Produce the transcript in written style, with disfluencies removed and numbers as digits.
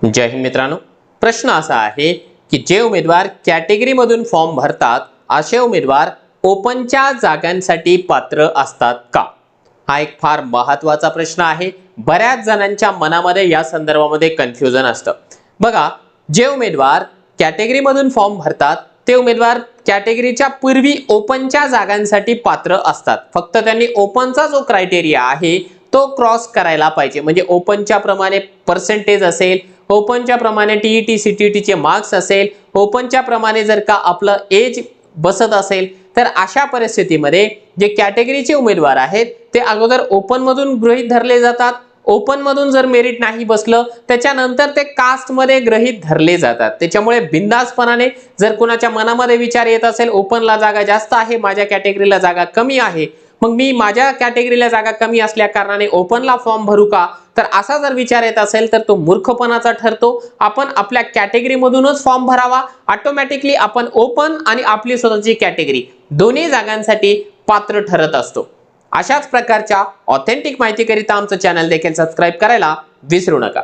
जय हिंद मित्रांनो, प्रश्न असा आहे की जे उमेदवार कॅटेगरी मधून फॉर्म भरतात असे उमेदवार ओपनच्या जागांसाठी पात्र असतात का? हा एक फार महत्त्वाचा प्रश्न आहे। बऱ्याच जणांच्या मनामध्ये या संदर्भामध्ये कन्फ्युजन असतं। बघा, जे उमेदवार कॅटेगरी मधून फॉर्म भरतात ते उमेदवार कॅटेगरीच्या पूर्वी ओपनच्या जागांसाठी पात्र असतात। फक्त त्यांनी ओपनचा जो क्रायटेरिया आहे तो क्रॉस करायला पाहिजे। म्हणजे ओपनच्या प्रमाणे पर्सेंटेज असेल, ओपनच्या प्रमाणे टीईटी सीटीटी चे मार्क्स असेल, ओपनच्या प्रमाणे जर का आपलं एज बसत असेल तर अशा परिस्थितीमध्ये जे कॅटेगरीचे उमेदवार आहेत ते अगोदर ओपन मधून गृहीत धरले जातात। ओपन मधून जर मेरिट नाही बसलं त्याच्यानंतर ते कास्ट मध्ये गृहीत धरले जातात। त्याच्यामुळे बिनधास्तपणाने जर कोणाच्या मनामध्ये विचार येत असेल ओपनला जागा जास्त आहे, माझ्या कॅटेगरीला जागा कमी आहे, मग मी माझ्या कॅटेगरीला जागा कमी असल्या कारणाने ओपनला फॉर्म भरू का, तर असा जर विचार येत असेल तर तो मूर्खपणाचा ठरतो। आपण आपल्या कॅटेगरी मधूनच फॉर्म भरावा। ऑटोमॅटिकली आपण ओपन आणि आपली स्वतःची कॅटेगरी दोन्ही जागांसाठी पात्र ठरत असतो। अशाच प्रकारच्या ऑथेंटिक माहितीकरिता आमचं चॅनल देखील सबस्क्राइब करायला विसरू नका।